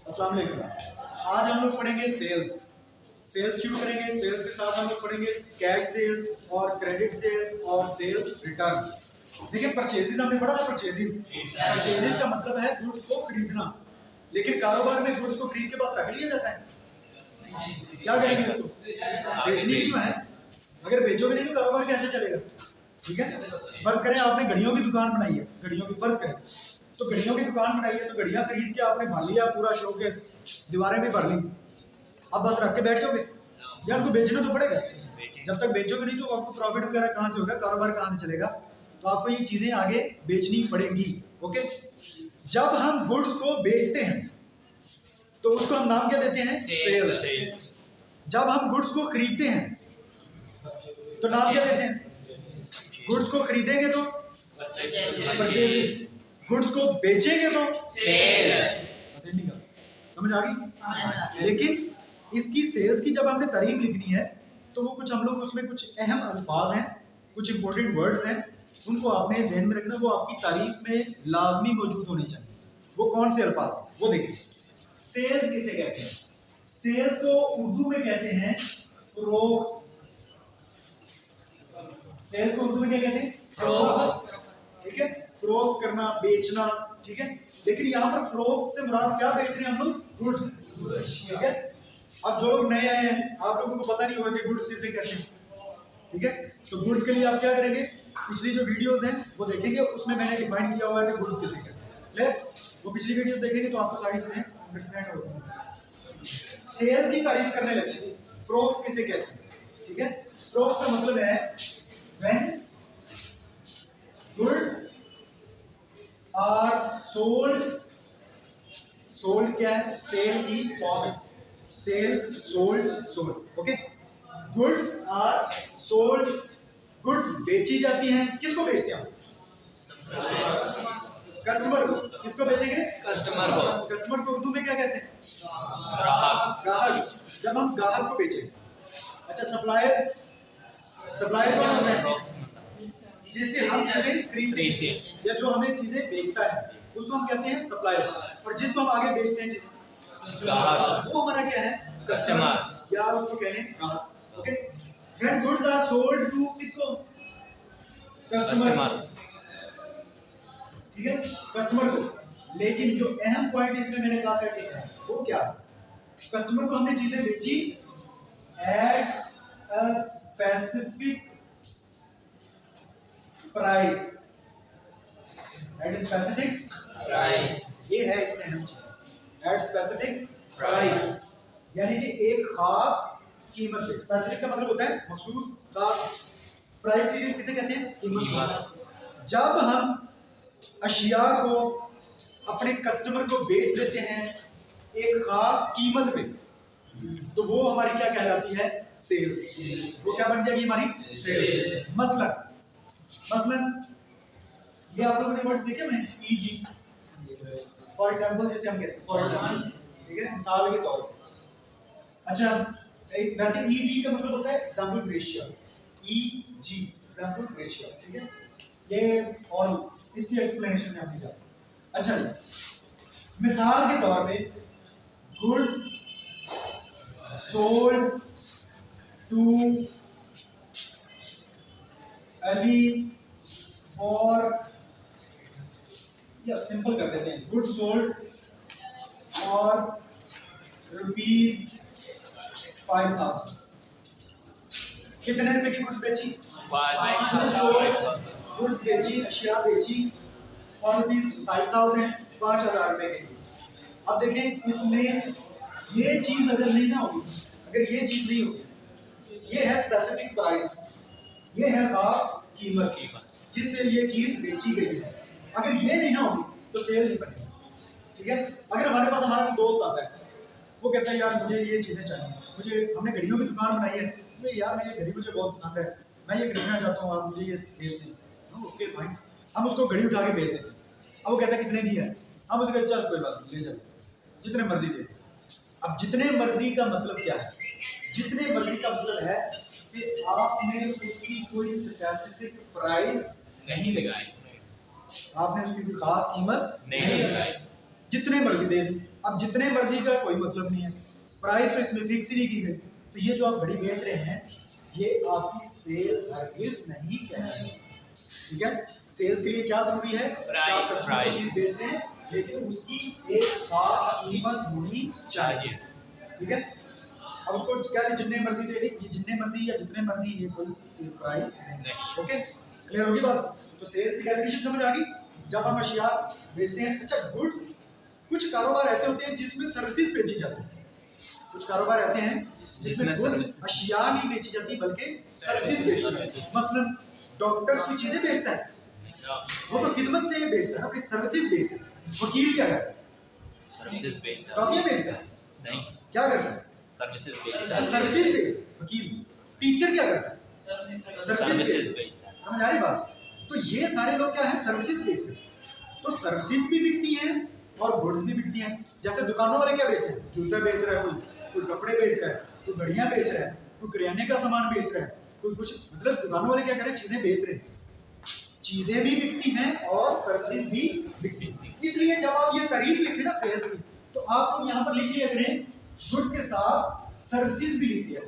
अस्सलाम वालेकुम। आज हम लोग पढ़ेंगे सेल्स। सेल्स शुरू करेंगे। सेल्स के साथ हम लोग पढ़ेंगे कैश सेल्स और क्रेडिट सेल्स और सेल्स रिटर्न। देखिए परचेजेस हमने पढ़ा था। परचेजेस का मतलब है गुड्स को खरीदना, लेकिन कारोबार में गुड्स को खरीद के पास रख लिया जाता है। क्या करेंगे उसको? बेचनी भी तो है। अगर बेचोगे नहीं तो कारोबार कैसे चलेगा? ठीक है। फर्ज करें आपने घड़ियों की दुकान बनाई है, घड़ियों की फर्ज करें तो घड़ियों की दुकान बनाई है, तो घड़ियां खरीद के आपने भर लिया, पूरा शोकेस दीवारें भी भर ली, अब बस रख के बैठ जाओगे? यार उनको बेचना तो पड़ेगा। जब तक बेचोगे नहीं तो आपको प्रॉफिट वगैरह कहाँ से होगा, कारोबार कहाँ से चलेगा? तो आपको ये चीजें आगे बेचनी पड़ेंगी। ओके। जब हम गुड्स को बेचते हैं तो उसको हम नाम क्या देते हैं? सेल्स। जब हम गुड्स को खरीदते हैं तो नाम क्या देते हैं? गुड्स को खरीदेंगे तो परचेजेस, गुड्स को बेचेंगे तो सेल। समझ आ गई? लेकिन इसकी सेल्स की जब हमने तारीफ लिखनी है तो वो कुछ हम लोग उसमें कुछ अहम अल्फाज हैं, कुछ इंपॉर्टेंट वर्ड्स हैं, उनको आपने ज़हन में रखना। वो आपकी तारीफ में लाजमी मौजूद होने चाहिए। वो कौन से अल्फाज हैं वो देखिए। सेल्स किसे कहते हैं? सेल्स को उर्दू में कहते हैं फरोख्त। सेल्स को उर्दू में क्या कहते हैं? फरोख्त। ठीक है, फरोख्त करना, बेचना। ठीक है, लेकिन यहाँ पर फरोख्त से मुराद क्या बेच रहे हैं हम लोग? गुड्स। ठीक है। अब जो लोग नए आए हैं, आप लोगों को पता नहीं होगा कि गुड्स किसे कहते हैं। ठीक है, तो गुड्स के लिए आप क्या करेंगे? पिछली जो वीडियोस हैं वो देखेंगे, उसमें मैंने डिफाइन किया हुआ है कि गुड्स किसे कहते हैं। क्लियर? वो पिछली वीडियोस देखेंगे तो आपको सारी चीजें अंडरस्टैंड हो जाएंगी। सेल्स की तारीफ करने लगे। फरोख्त किसे कहते हैं? ठीक है, फरोख्त का मतलब है when goods are sold. Sold क्या है? सेल की फॉर्म है। Sale, sold, sold. Okay. Goods are sold, goods बेची जाती हैं। किसको बेचते हैं? कस्टमर को। किसको बेचेंगे? कस्टमर को। कस्टमर को उर्दू में क्या कहते हैं? ग्राहक। ग्राहक। जब हम ग्राहक को बेचेंगे। अच्छा, सप्लायर। सप्लायर कौन होता है? जिससे हम चीजें खरीदते हैं या जो हमें चीजें बेचता है उसको हम कहते हैं सप्लायर। और जिसको हम आगे बेचते हैं चीजें, ग्राहक, वो हमारा क्या है? कस्टमर, या उसको कहते हैं ग्राहक। Okay. When goods are sold to किसको? कस्टमर। ठीक है, कस्टमर को। लेकिन जो अहम पॉइंट इसमें मैंने कहा था कि वो क्या? कस्टमर को हमने चीजें बेची at a specific price. At a specific price, ये है इसमें अहम चीज। एट स्पेसिफिक प्राइस यानी कि एक खास कीमत पे। स्पेसिफिक का मतलब होता है मखसूस, खास। प्राइस की किसे कहते हैं? कीमत। जब हम अशिया को अपने कस्टमर को बेच देते हैं एक खास कीमत पे, तो वो हमारी क्या कहलाती है? सेल्स। वो क्या बन जाएगी? हमारी सेल्स। मसलन ये आप लोगों ने वर्ड देखे होंगे, ईजी। फॉर एग्जांपल जैसे हम कहते हैं फॉर एग्जांपल। ठीक है, मिसाल के तौर पर। अच्छा, एक वैसे ईजी का मतलब होता है example ratio. Easy example ratio. ठीक है, ये और इसकी एक्सप्लेनेशन में हम जाते हैं। अच्छा जी, मिसाल के तौर पे goods sold to Ali for, या सिंपल कर देते हैं, गुड्स सोल्ड फॉर ₹5000। कितने रुपए की गुड्स बेची? गुड्स बेची, अशिया बेची और ₹5000, 5000 रुपए की। अब देखें इसमें ये चीज अगर नहीं ना होगी, अगर ये चीज नहीं होगी, ये है स्पेसिफिक प्राइस, ये है खास कीमत जिससे ये चीज बेची गई है। अगर ये नहीं ना होगी तो सेल नहीं बनेगी। ठीक है, अगर हमारे पास हमारा कोई दोस्त आता है, वो कहता है यार मुझे ये चीजें चाहिए, मुझे, हमने घड़ियों की दुकान बनाई है, मुझे यार मेरी घड़ी मुझे बहुत पसंद है, मैं ये खरीदना चाहता हूँ, आप मुझे ये बेच दें। ओके फाइन, हम उसको घड़ी उठा के बेच देते हैं। अब वो कहता है कितने की है? हम उसको कहते हैं चल कोई बात नहीं, ले जाओ, जितने मर्जी दे। अब जितने मर्जी का मतलब क्या है? जितने मर्जी का मतलब है कि आपने उसकी कोई स्पेसिफिक प्राइस नहीं लगाई, आपने उसकी कोई खास कीमत नहीं लगाई, जितने मर्जी दे दी। अब जितने मर्जी का कोई मतलब नहीं है, प्राइस तो इसमें फिक्स ही नहीं की गई। तो ये जो आप घड़ी बेच रहे हैं ये आपकी सेल हरगिज नहीं कहलाएगी, ठीक है। सेल्स के लिए क्या जरूरी है कि आप कस्टमर को चीज बेच रहे हैं लेकिन उसकी एक खास कीमत होनी चाहिए, ठीक है। अब उसको क्या जितने मर्जी दे दे, ये जितने मर्जी या जितने मर्जी, ये कोई प्राइस नहीं। ओके, क्लियर होगी बात। तो सेल्स की डेफिनेशन समझ आ गई। जब हम अशिया बेचते हैं, अच्छा गुड्स, कुछ कारोबार ऐसे होते हैं जिसमें सर्विसेज बेची जाती है, कुछ कारोबार ऐसे हैं जिसमें गुड्स अशिया नहीं बेची जाती बल्कि सर्विसेज बेची जाती है। मसलन डॉक्टर की चीजें बेचता है, वो तो खिदमतें बेचता है, अपनी सर्विसेज बेचता है। वकील क्या करता है? सर्विसेज बेचता काफिया बेचता है, नहीं, क्या करता है? सर्विसेज बेचता सर्विसेज बेचता। वकील, टीचर क्या करता है? सर्विसेज बेचता है। समझ आ रही बात। तो ये सारे लोग क्या है, सर्विसेज बेचते हैं। तो सर्विसेज भी बिकती हैं और गुड्स भी बिकती हैं। जैसे दुकानों वाले क्या बेचते हैं, जूते बेच रहा है, कोई कपड़े बेच रहा है, कोई घड़ियां बेच रहा है, कोई किराने का सामान बेच रहा है, कोई कुछ, मतलब दुकानों वाले क्या कर रहे हैं, चीजें बेच रहे हैं। चीजें भी बिकती हैं और सर्विसेज भी बिकती हैं। इसलिए जब आप ये तारीफ लिख रहे हैं ना सेल्स की, तो आपको यहाँ पर लिख लिया करें गुड्स के साथ सर्विसेज भी लिख दिया,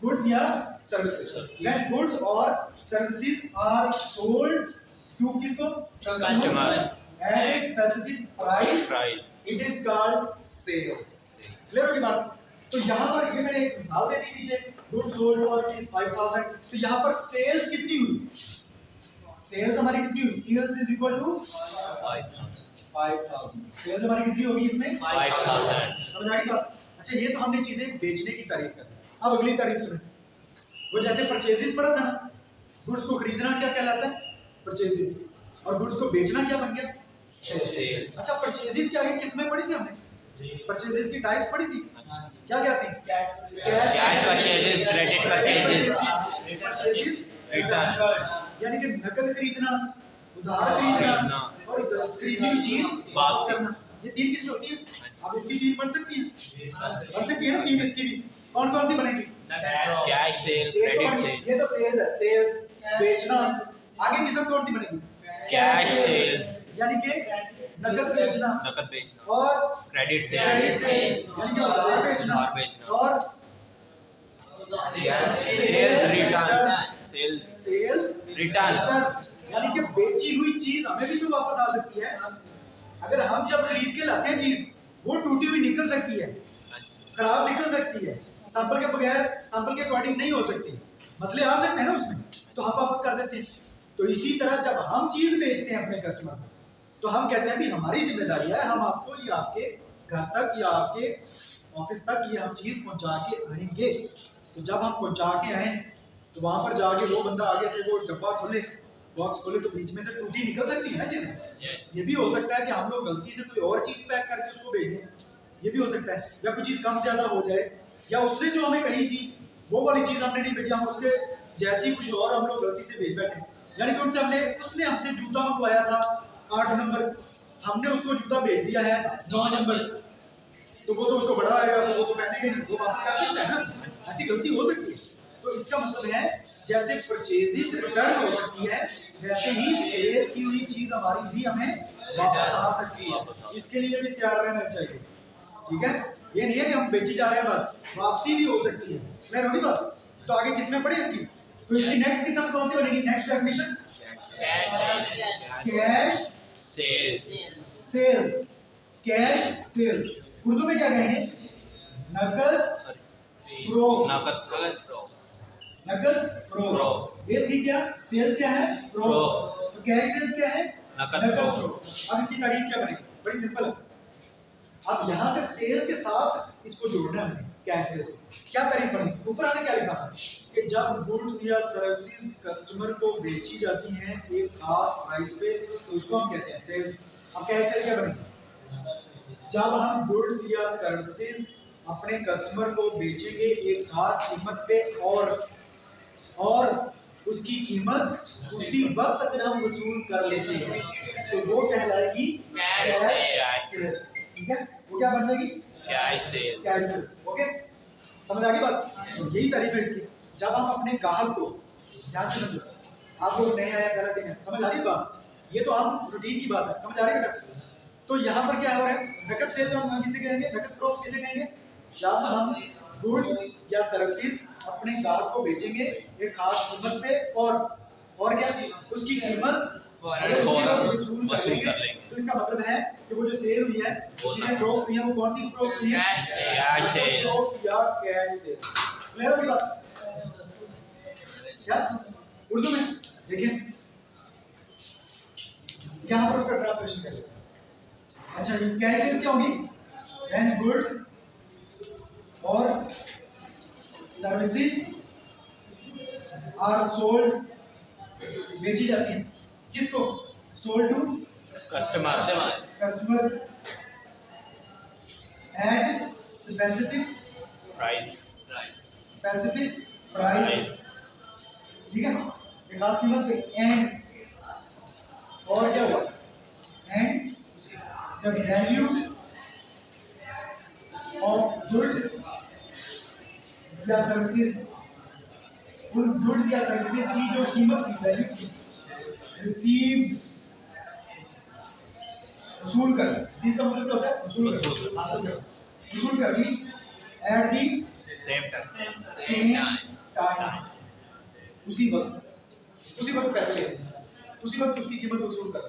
गुड्स या सर्विसेज। व्हेन गुड्स और सर्विसेज आर सोल्ड टू किसको, customer at a specific price, it is called sales. Clear होगी बात। तो यहाँ पर ये मैंने एक मिसाल दे दी नीचे, गुड्स सोल्ड फॉर रुपीस 5000। तो यहाँ पर सेल्स कितनी हुई, सेल्स हमारी कितनी हुई, sales is equal to 5000। Sales हमारी कितनी होगी इसमें 5000। समझ आ गई बात। अच्छा ये तो हमने चीजें बेचने की तारीफ कर दी। अब अगली तारीफ सुने, वो जैसे परचेजेस पढ़ा था ना, गुड्स को खरीदना क्या कहलाता है, परचेजेस, और गुड्स को बेचना क्या बन गया, सेल। अच्छा परचेजेस क्या है, किसमें पढ़ी थी हमने, परचेजेस की टाइप्स पढ़ी थी, क्या क्या थी, cash purchases, credit purchases, purchases, return, यानी कि नकद खरीदना, उधार खरीदना और खरीदी हुई चीज वापस करना। ये तीन किस्में होती है। अब इसकी तीन बन सकती है, बन सकती है ना तीन इसकी भी। कौन कौन सी बनेगी, कैश सेल, क्रेडिट सेल। ये तो सेल्स है, सेल्स बेचना। आगे किस्म कौन सी बनेगी, कैश सेल, यानी कि नकद बेचना, नकद बेचना, और क्रेडिट क्रेडिट सेल, सेल यानी कि उधार बेचना, उधार बेचना, और सेल्स रिटर्न, सेल्स रिटर्न, यानी कि बेची हुई चीज हमें भी तो वापस आ सकती है। अगर हम जब खरीद के लाते हैं चीज, वो टूटी हुई निकल सकती है, खराब निकल सकती है, सैंपल के बगैर, सैंपल के अकॉर्डिंग नहीं हो सकती, मसले आ सकते हैं ना उसमें, तो हम वापस कर देते हैं। तो इसी तरह जब हम चीज बेचते हैं अपने कस्टमर को, तो हम कहते हैं भी हमारी जिम्मेदारी है, हम आपको ये आपके घर तक या आपके ऑफिस तक ये हम चीज पहुंचा के आएंगे। तो जब हम पहुंचा के आए तो वहां पर जाके वो बंदा आगे से वो डब्बा खोले, बॉक्स खोले, तो बीच में से टूटी निकल सकती है ना चीजें। ये भी हो सकता है कि हम लोग गलती से कोई और चीज पैक करके उसको भेज दें, ये भी हो सकता है, या कुछ चीज कम ज्यादा हो जाए, या उसने जो हमें कही थी वो वाली चीज हमने नहीं भेजी, हम उसके जैसी कुछ और हम लोग गलती से भेज बैठे। यानी कि उसने हमसे जूता मंगवाया था 8 नंबर, हमने उसको जूता भेज दिया है 9 नंबर, तो वो तो उसको बड़ा आएगा, तो वो तो पहनेगा नहीं, वो वापस कर सकता है ना, ऐसी गलती हो सकती है। तो इसका मतलब है जैसे परचेजेस रिटर्न हो सकती है, वैसे ही सेल की हुई चीज हमारी भी हमें वापस आ सकती है। इसके लिए भी तैयार रहना चाहिए, ठीक है। ये नहीं है कि हम बेची जा रहे हैं बस, वापसी भी हो सकती है। क्लियर होगी बात। तो आगे किसमें पढ़े इसकी, तो इसकी नेक्स्ट किस्म कौन सी बनेगी, next definition, cash sales, cash sales. Urdu में क्या कहेंगे, नकद फरोख्त, नकद फरोख्त। ये थी क्या, सेल्स क्या है, फरोख्त। तो कैश सेल्स क्या है, नकद फरोख्त। अब इसकी तारीफ क्या बनेगी, बड़ी सिंपल है। अब यहाँ से सेल्स के साथ इसको जोड़ना है हमें, कैश सेल्स। क्या तारीफ बनेगी, ऊपर हमने क्या लिखा था कि जब गुड्स या सर्विसेज कस्टमर को बेची जाती हैं एक खास प्राइस पे, तो उसको हम कहते हैं सेल्स। अब कैश सेल क्या बनेगी, जब हम गुड्स या सर्विसेज अपने कस्टमर को बेचेंगे एक खास कीमत पे, और उसकी कीमत उसी वक्त अगर हम वसूल कर लेते हैं, तो वो कहलाएगी कैश सेल्स, ठीक है। वो क्या बन जाएगी, कैश सेल्स। ओके, समझ आ गई बात। तो यही तारीफ है इसकी। जब हम अपने ग्राहक को, ध्यान से समझो, आप लोग नए आए, पहला दिन है, समझ आ रही बात, ये तो हम रूटीन की बात है, समझ आ रही है बेटा। तो यहाँ पर क्या हो रहा है, नकद सेल हम किसे कहेंगे, नकद फरोख्त किसे कहेंगे, जब हम गुड्स या सर्विसेज अपने ग्राहक को बेचेंगे एक खास कीमत पे और क्या उसकी कीमत वसूल कर लेंगे। तो इसका मतलब है कि वो जो सेल हुई है, चीजें फरोख्त हुई है, वो कौन सी फरोख्त हुई है, कैश सेल या कैश सेल। क्लियर होगी बात क्या? उर्दू में देखिए यहाँ पर उसका ट्रांसलेशन करें। अच्छा कैश सेल क्या होगी, व्हेन गुड्स और सर्विसेज आर सोल्ड, बेची जाती है किसको, sold to customer at specific price, ठीक है, एक खास कीमत पे, एंड और क्या हुआ, and the value of goods या सर्विसेज, उन गुड्स या सर्विसेज की जो कीमत की वैल्यू थी, रिसीव्ड वसूल कर, रिसीव का मतलब क्या होता है, वसूल कर, हासिल कर, वसूल कर ली एट दी सेम टाइम, उसी वक्त पैसे लेते हैं, उसी वक्त उसकी कीमत वसूल कर,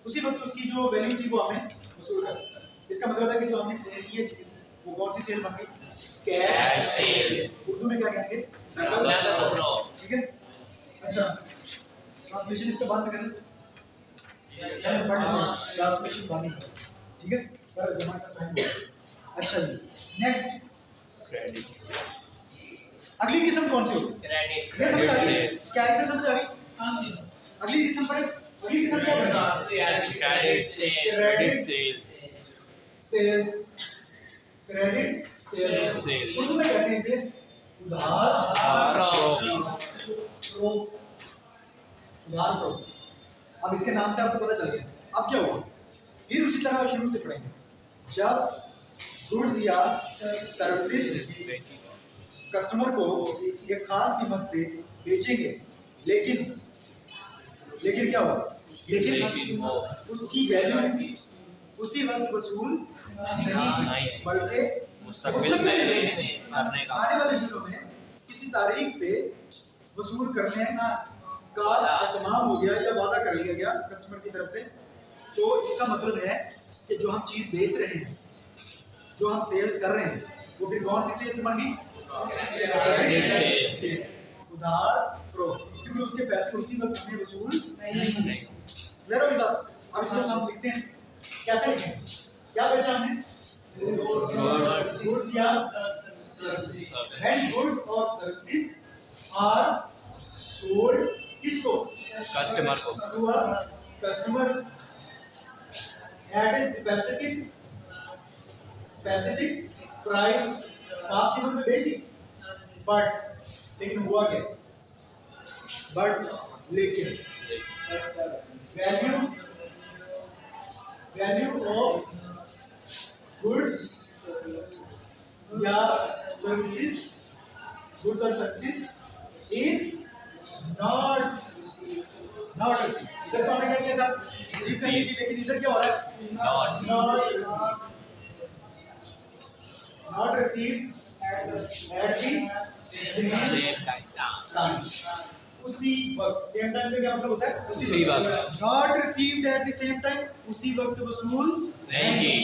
उसी वक्त उसकी जो वैल्यू थी वो हमें वसूल कर सकता है। इसका मतलब है कि जो हमने सेल की है चीज वो कौन सी सेल बन गई, कैश सेल, उर्दू में क्या कहेंगे, नकद फरोख्त, ठीक है। अच्छा ट्रांसलेशन इसके बाद में करें, ट्रांसलेशन बाद में, ठीक है, पर दिमाग का साइन। अच्छा जी नेक्स्ट, क्रेडिट अगली किस्म कौन सी होगी, क्रेडिट ये समझ आ गई, सेल क्या ऐसे समझ आ गई, अगली किस्म पढ़े, अगली किस्म क्या है, credit sale sales, credit sales, sale Urdu में कहते हैं इसे उधार फरोख्त, उधार फरोख्त। अब इसके नाम से आपको पता चल गया, अब क्या होगा, फिर उसी तरह शुरू से पढ़ेंगे, जब गुड्स या सर्विसेज कस्टमर को एक खास कीमत पे बेचेंगे, लेकिन क्या होगा, लेकिन उसकी वैल्यू उसी वक्त वसूल नहीं, बल्कि मुस्तकबिल में करने का, आने वाले दिनों में किसी तारीख पे वसूल करने का एतमाम हो गया या वादा कर लिया गया कस्टमर की तरफ से। तो इसका मतलब है कि जो हम चीज बेच रहे हैं, जो हम सेल्स कर रहे हैं, वो फिर कौन सी सेल्स बन गई, सेल्स, उधार फरोख्त, क्योंकि उसके पैसे उसी वक्त हमें वसूल नहीं। क्लियर होगी बात। अब इसको हम लिखते हैं, कैसे लिखें, क्या बेचा हमने, गुड्स या सर्विसेज, व्हेन गुड्स और सर्विसेज आर सोल्ड, किसको, कस्टमर को, to a customer at a specific price, खास कीमत में बेची, बट लेकिन हुआ क्या, बट लेकिन वैल्यू ऑफ गुड्स या सर्विसेज, गुड्स और सर्विसेज इज नॉट रिसीव, इधर तो हमने क्या किया था, रिसीव करने की, लेकिन इधर क्या हो रहा है, not receive at the time, उसी वक्त, सेम टाइम पे क्या मतलब होता है, उसी वक्त, not received at the same time, उसी वक्त वसूल नहीं,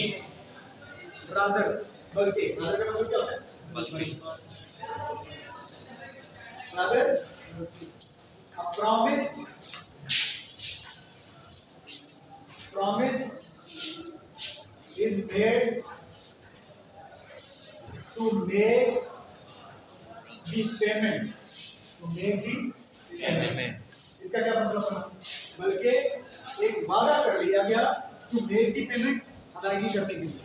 रादर, बल्कि रादर का मतलब क्या होता है, बल्कि, rather a promise is made to make the payment, इसका क्या मतलब, बल्कि एक वादा कर लिया गया टू मेक दी पेमेंट, अदायगी करने के लिए,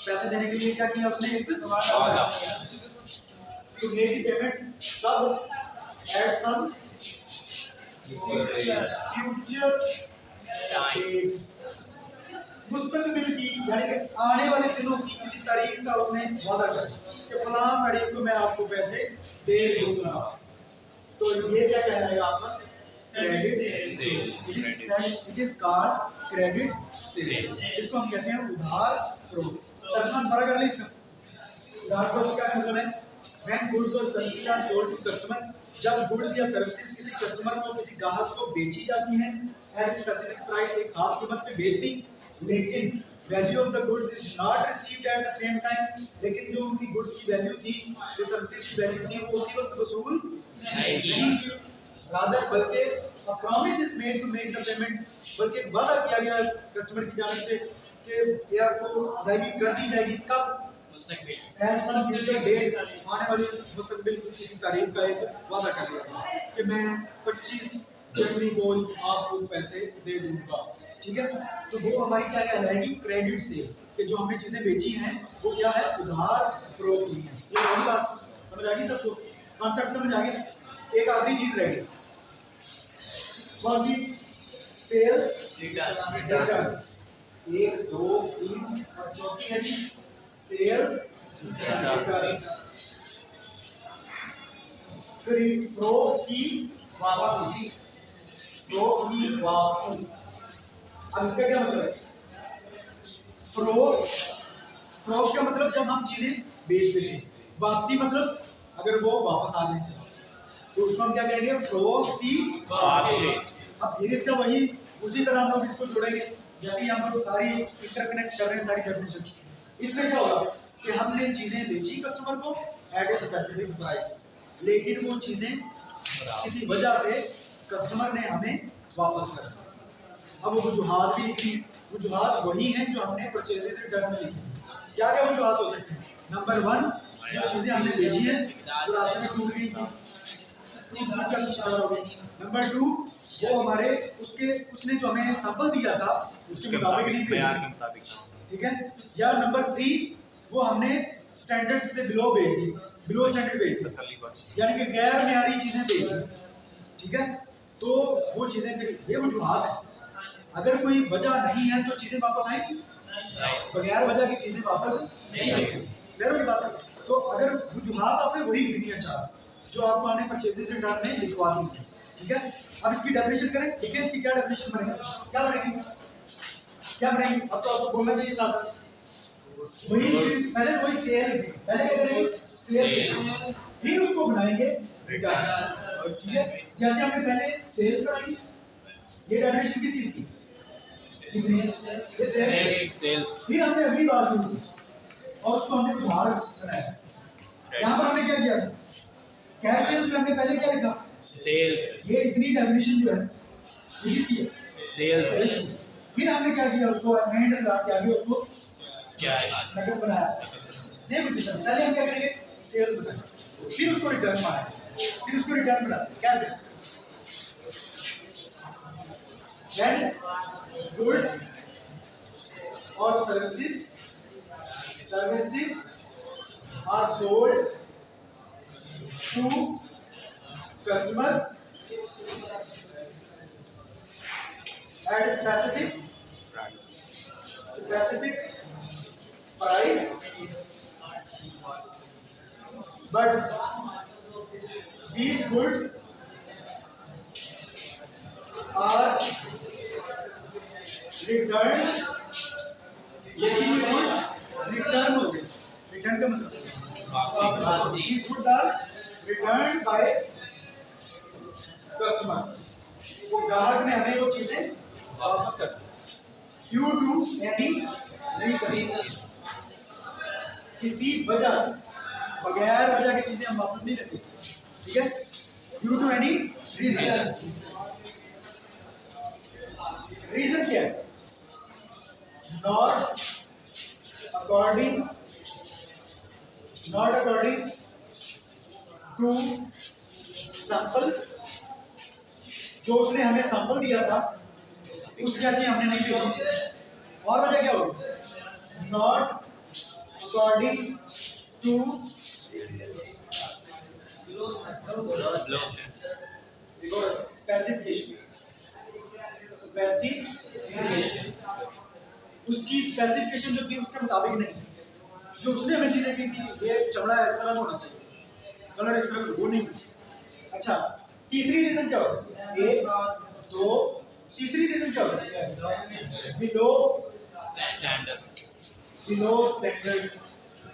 पैसे देने के लिए क्या किया उसने, एक वादा, टू मेक दी पेमेंट, कब, एट सम फ्यूचर टाइम, मुस्तकबिल की, यानी कि आने वाले दिनों की किसी तारीख का उसने वादा किया कि फलां तारीख को मैं आपको पैसे दे दूंगा। तो ये क्या कहलाएगा आपका, credit sales, it is called credit sales. इसको हम कहते हैं उधार फरोख्त। तर्जुमा दोबारा कर लें इसका। उधार फरोख्त का मतलब है व्हेन गुड्स और services are sold to customer, जब गुड्स या सर्विसेज किसी कस्टमर को, किसी ग्राहक को बेची जाती हैं एट स्पेसिफिक प्राइस, एक खास कीमत पे बेच दी, लेकिन value of the goods is not received at the same time, लेकिन जो उनकी गुड्स की वैल्यू थी, जो सर्विसेज की वैल्यू थी, वो उसी वक्त वसूल नहीं की, रादर बल्कि a promise is made to make the payment, बल्कि वादा किया गया कस्टमर की जानिब से कि यार को अदायगी कर दी जाएगी, कब? एट सम फ्यूचर डेट, आने वाली मुस्तकबिल की किसी तारीख का एक वादा कर लिया कि मैं 25 जनवरी को आपको पैसे दे दूंगा, ठीक है? तो वो हमारी क्या कहलाएगी? क्रेडिट सेल, कि जो हमने चीजें बेची हैं वो क्या है? उधार फरोख्त ली है। ये वही बात समझ आ गई सबको? कॉन्सेप्ट समझ आ गया? एक आखिरी चीज रह गई, कौन सी? Sales return. 1 2 3 और चौथी है जी सेल्स रिटर्न। फरोख्त की वापसी, फरोख्त की वापसी। अब इसका क्या मतलब है? फरोख्त का मतलब जब हम चीजें बेच देते हैं, वापसी मतलब अगर वो वापस आ जाए तो उसको हम क्या कहेंगे? फरोख्त की वापसी। अब फिर इसका वही उसी तरह हम लोग इसको जोड़ेंगे, जैसे ही हम लोग सारी इंटरकनेक्ट कर रहे हैं सारी डेफिनेशन। इसमें क्या होगा कि हमने चीजें बेची कस्टमर को एट ए स्पेसिफिक प्राइस, लेकिन वो चीजें किसी वजह से कस्टमर ने हमें वापस कर दी। अब वो वजूहात भी लिखी, वजूहात वही हैं जो हमने परचेजेज रिटर्न में लिखी। क्या क्या वजूहात हो सकते हैं? नंबर 1, जो चीजें हमने बेची हैं वो रास्ते में टूट गई थी, हो गई। नंबर 2, वो हमारे उसने जो हमें सैंपल दिया था उसके मुताबिक नहीं भेजी, ठीक है? या नंबर 3, वो हमने स्टैंडर्ड से बिलो बेच दी, बिलो स्टैंडर्ड बेच दी, यानी कि गैर मेयारी चीजें बेच दी, ठीक है? तो वो चीजें फिर ये वजूहात है। अगर कोई वजह नहीं है तो चीजें वापस आएंगी? बगैर वजह की चीजें वापस नहीं आएंगी। क्लियर बात है? तो अगर वजूहात आपने वही लिखनी है 4 जो आपको आने परचेजेज रिटर्न में लिखवा दी है, ठीक है? अब इसकी डेफिनेशन करें, ठीक है? इसकी क्या डेफिनेशन बनेगी? क्या बनेगी? क्या बनेगी? अब तो आपको बोलना चाहिए साथ साथ। वही पहले वही सेल, पहले क्या करेंगे? सेल, फिर उसको बनाएंगे रिटर्न, ठीक है? जैसे हमने पहले सेल्स बनाई, ये डेफिनेशन किस चीज की? ये सेल्स। फिर हमने अगली बात शुरू की और उसको हमने उधार बनाया। यहाँ पर हमने क्या किया? कैश सेल्स में हमने पहले क्या लिखा? सेल्स। ये इतनी डेफिनेशन जो है ये किसकी है? सेल्स। फिर हमने क्या किया? उसको एंड लगा के आगे उसको क्या है? नकद बनाया। सेम उसी तरह पहले हम क्या करेंगे? सेल्स बनाएंगे, फिर उसको रिटर्न मारेंगे, फिर उसको रिटर्न बनाएंगे। कैसे? when goods or services are sold to customer at a specific price, but these goods are returned, लेकिन ये गुड्स रिटर्न हो गए। रिटर्न का मतलब these goods are returned by customer, वो ग्राहक ने हमें वो चीजें वापस कर दी due to any reason, किसी वजह से, बगैर वजह की चीजें हम वापस नहीं लेते, ठीक है? due to any reason, reason क्या है? not according to sample, जो उसने हमें सैंपल दिया था उस जैसी हमने नहीं भेजी। और वजह क्या होगी? not according to स्पेसिफिकेशन, उसकी स्पेसिफिकेशन जो थी उसके मुताबिक नहीं, जो उसने हमें चीजें की थी, ये चमड़ा इस तरह होना चाहिए, कलर इस तरह वो नहीं। अच्छा, तीसरी रीजन क्या हो सकती है? एक, दो, तीसरी रीजन क्या हो सकती है? बिलो स्टैंडर्ड स्टैंडर्ड,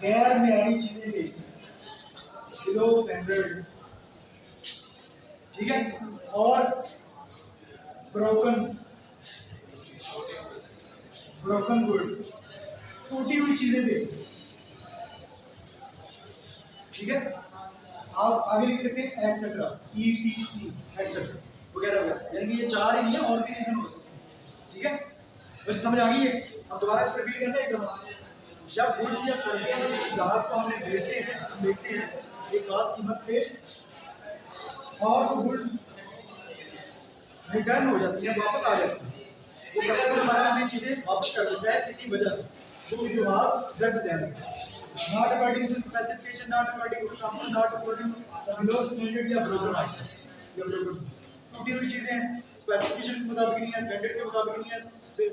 गैर मेयारी चीजें बेचना, बिलो स्टैंडर्ड, ठीक है। और ब्रोकन गुड्स, टूटी हुई चीजें बेचना, ठीक है। आप आगे लिख सकते हैं एक्सेट्रा, ETC एक्सेट्रा वगैरह वगैरह, यानी कि ये चार ही नहीं है, और भी रीजन हो सकते हैं, ठीक है। बस समझ आ गई है? अब दोबारा इस पर रिपीट करना है एकदम। जब गुड्स या सर्विसेज किसी ग्राहक को हमने बेचते हैं एक खास कीमत पे, और वो गुड्स रिटर्न हो जाती है, वापस आ जाती है, वो कस्टमर हमारा हमें चीजें वापस कर देता है किसी वजह से, वो जुहाल दर्ज ज़ैल है, not according to specification, not according to sample, not according to below standard या broken items या broken goods, टूटी हुई चीजें हैं, स्पेसिफिकेशन के मुताबिक नहीं है, स्टैंडर्ड के मुताबिक नहीं है, से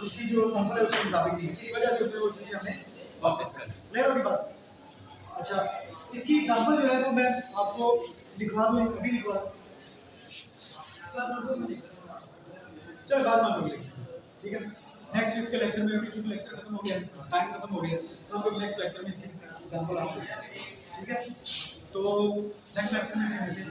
उसकी जो सैंपल है उसके मुताबिक नहीं है, इसी वजह से वो चीजें हमें वापस कर दें। क्लियर होगी बात? अच्छा, इसकी एग्जांपल जो है तो मैं आपको लिखवा दूं, अभी लिखवा दूं, चलो बाद में लोगे, ठीक है। नेक्स्ट इसके लेक्चर में, अभी चूंकि लेक्चर खत्म हो गया, टाइम खत्म हो गया, तो हम नेक्स्ट लेक्चर में इसकी एग्जांपल आपको, ठीक है। तो नेक्स्ट लेक्चर में मिलेंगे।